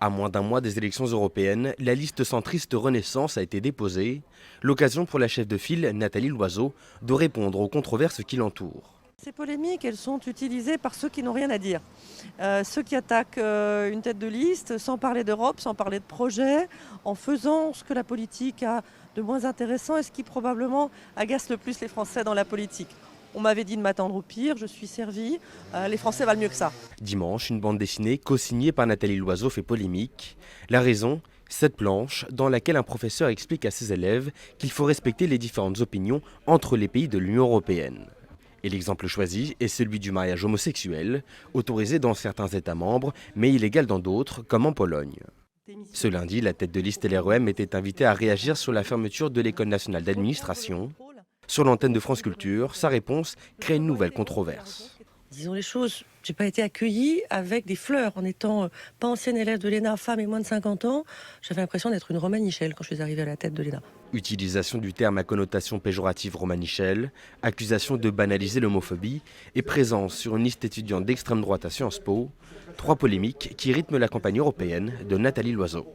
À moins d'un mois des élections européennes, la liste centriste Renaissance a été déposée, l'occasion pour la chef de file, Nathalie Loiseau, de répondre aux controverses qui l'entourent. Ces polémiques, elles sont utilisées par ceux qui n'ont rien à dire. Ceux qui attaquent une tête de liste sans parler d'Europe, sans parler de projet, en faisant ce que la politique a de moins intéressant et ce qui probablement agace le plus les Français dans la politique. On m'avait dit de m'attendre au pire, je suis servie, les Français valent mieux que ça. Dimanche, une bande dessinée co-signée par Nathalie Loiseau fait polémique. La raison, cette planche dans laquelle un professeur explique à ses élèves qu'il faut respecter les différentes opinions entre les pays de l'Union européenne. Et l'exemple choisi est celui du mariage homosexuel, autorisé dans certains États membres, mais illégal dans d'autres, comme en Pologne. Ce lundi, la tête de liste LREM était invitée à réagir sur la fermeture de l'École nationale d'administration. Sur l'antenne de France Culture, sa réponse crée une nouvelle controverse. Disons les choses, j'ai pas été accueillie avec des fleurs. En étant pas ancienne élève de l'ENA, femme et moins de 50 ans, j'avais l'impression d'être une romanichelle quand je suis arrivée à la tête de l'ENA. Utilisation du terme à connotation péjorative romanichelle, accusation de banaliser l'homophobie et présence sur une liste étudiante d'extrême droite à Sciences Po, trois polémiques qui rythment la campagne européenne de Nathalie Loiseau.